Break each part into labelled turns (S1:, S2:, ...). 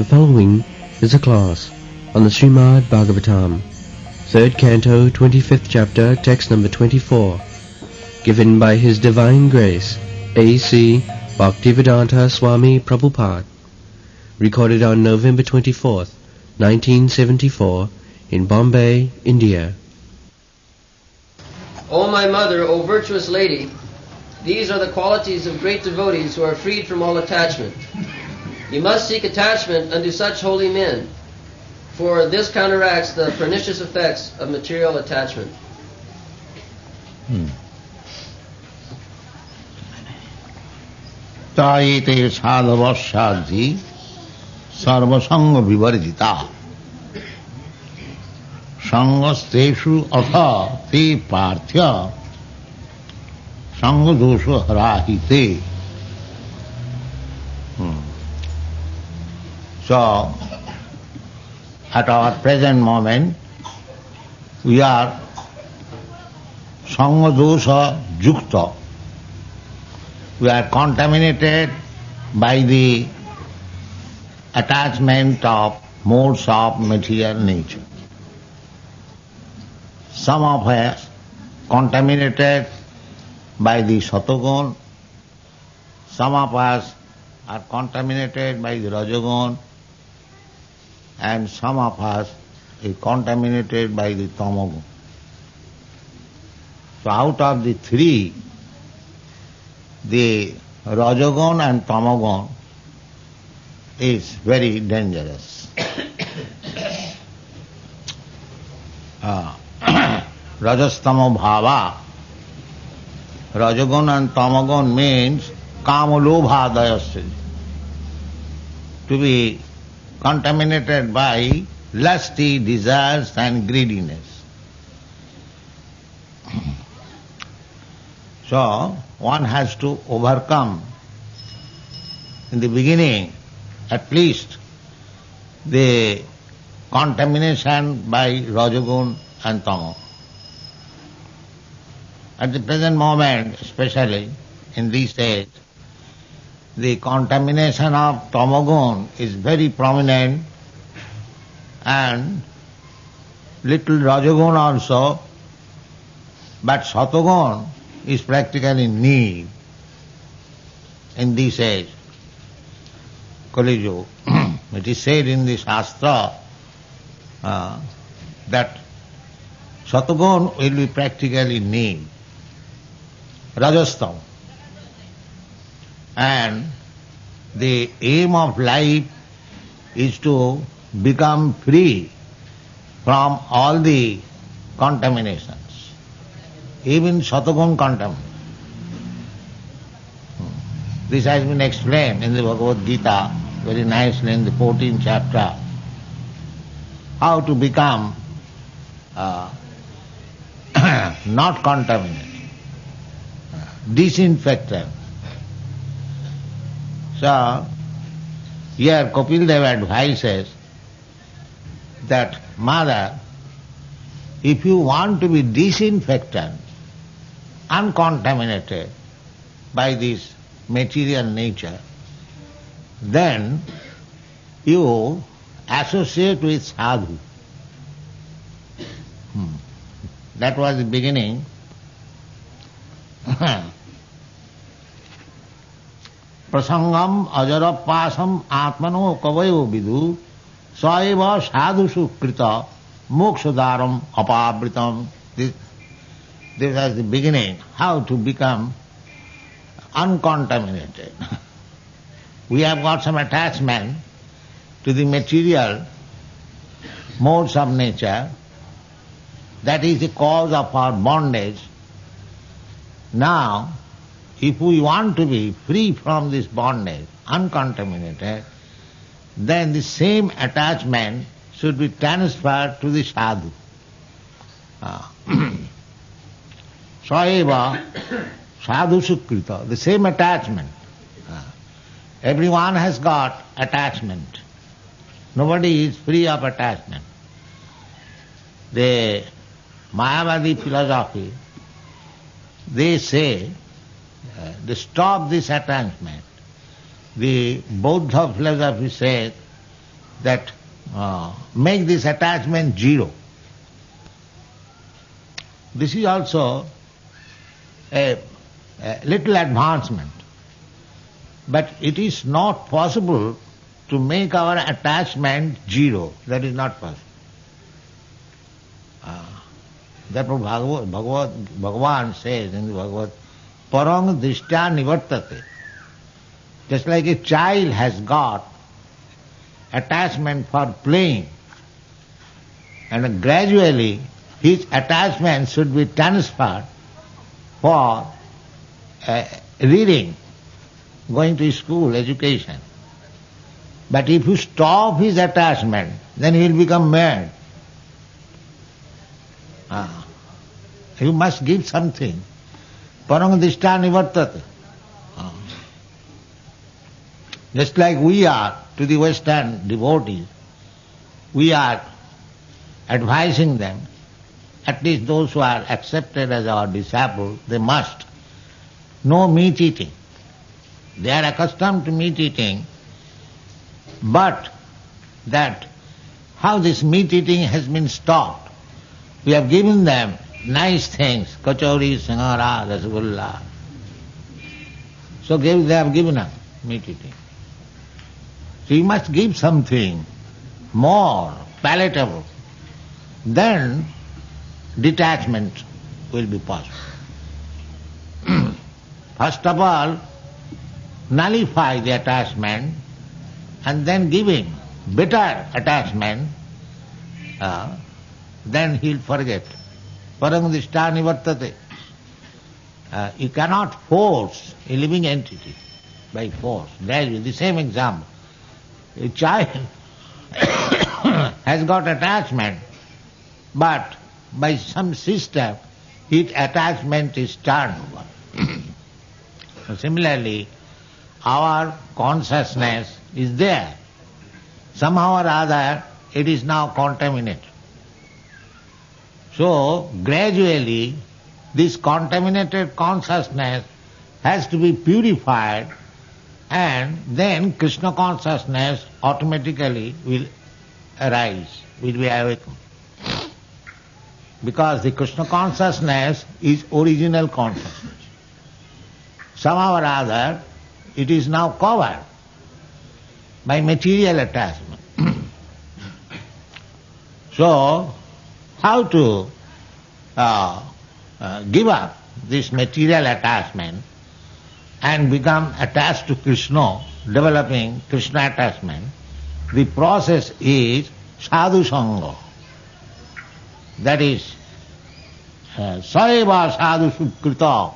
S1: The following is a class on the Srimad Bhagavatam, 3rd Canto, 25th Chapter, text number 24, given by His Divine Grace, A.C. Bhaktivedanta Swami Prabhupada, recorded on November 24th, 1974, in Bombay, India.
S2: O my mother, O virtuous lady, these are the qualities of great devotees who are freed from all attachment. You must seek attachment unto such holy men, for this counteracts the pernicious effects of material attachment.
S3: Taite sadhavassadhi sarvasanga vivarjita sangasteshu atha te parthya sangadosha harahite. So, at our present moment, we are sangadosha yukta. We are contaminated by the attachment of modes of material nature. Some of us contaminated by the Satogun, some of us are contaminated by the Rajagun, and some of us are contaminated by the Tamagun. So out of the three, the Rajagun and Tamagun is very dangerous. Rajastamo bhava. Rajagun and Tamagun means kamalobha dayasya. To be contaminated by lusty desires and greediness. So, one has to overcome, in the beginning, at least, the contamination by Rajagun and Tamo. At the present moment, especially in these days, the contamination of Tamagun is very prominent, and little Rajagun also, but Satagun is practically nil in this age, Kali Yuga. It is said in the Shastra that Satagun will be practically nil, Rajastam. And the aim of life is to become free from all the contaminations, even Satagun contamination. This has been explained in the Bhagavad Gita very nicely in the 14th chapter, how to become not contaminated, disinfectant. So, here Kapil Dev advises that, mother, if you want to be disinfectant, uncontaminated by this material nature, then you associate with sadhu. That was the beginning. Prasangam ajarapasam atmano kavayo vidu saeva sadhushu krita mokshadaram apabritam. This was the beginning, how to become uncontaminated. We have got some attachment to the material modes of nature. That is the cause of our bondage. Now, if we want to be free from this bondage, uncontaminated, then the same attachment should be transferred to the sadhu. Saeva sadhu sukrita, the same attachment. Everyone has got attachment. Nobody is free of attachment. The Mayavadi philosophy, they say, to stop this attachment. The Buddha philosophy says that make this attachment zero. This is also a little advancement. But it is not possible to make our attachment zero. That is not possible. Therefore Bhagavan says in the Bhagavad, Parang Drishtya Nivartate. Just like a child has got attachment for playing, and gradually his attachment should be transferred for reading, going to school, education. But if you stop his attachment, then he will become mad. You must give something. Parang Drishtya Nivartate. Just like we are to the Western devotees, we are advising them, at least those who are accepted as our disciples, they must know meat eating. They are accustomed to meat eating, but that how this meat eating has been stopped. We have given them nice things, kachori, sangara, rasgulla. So they have given up meat eating. So you must give something more palatable. Then detachment will be possible. First of all, nullify the attachment and then give him better attachment, then he'll forget. Parang Drishtya Nivartate. You cannot force a living entity by force. There is the same example. A child has got attachment, but by some system his attachment is turned over. Similarly, our consciousness is there. Somehow or other it is now contaminated. So gradually this contaminated consciousness has to be purified, and then Krishna consciousness automatically will arise, will be awakened. Because the Krishna consciousness is original consciousness. Somehow or other it is now covered by material attachment. So, how to give up this material attachment and become attached to Krishna, developing Krishna attachment? The process is sadhu sangha. That is, saeva sadhu sukrita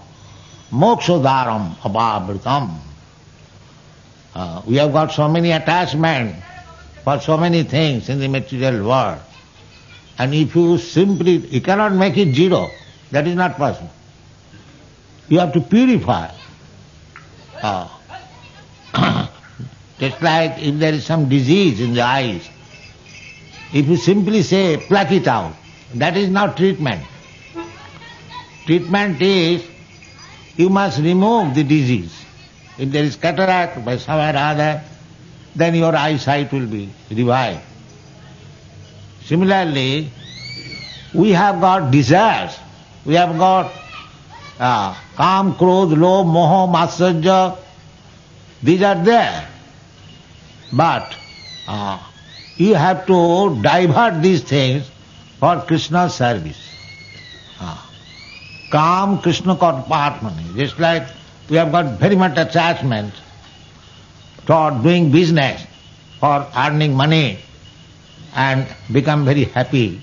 S3: mokshodaram abhavritam. We have got so many attachments for so many things in the material world. And if you cannot make it zero, that is not possible. You have to purify. Just like if there is some disease in the eyes, if you simply say, pluck it out, that is not treatment. Treatment is, you must remove the disease. If there is cataract by some or other, then your eyesight will be revived. Similarly, we have got desires. We have got Kam, Krodh, Lobh, Moha, Matsarya. These are there. But you have to divert these things for Krishna's service. Kam, Krishna Karpatmani. Just like we have got very much attachment toward doing business, for earning money and become very happy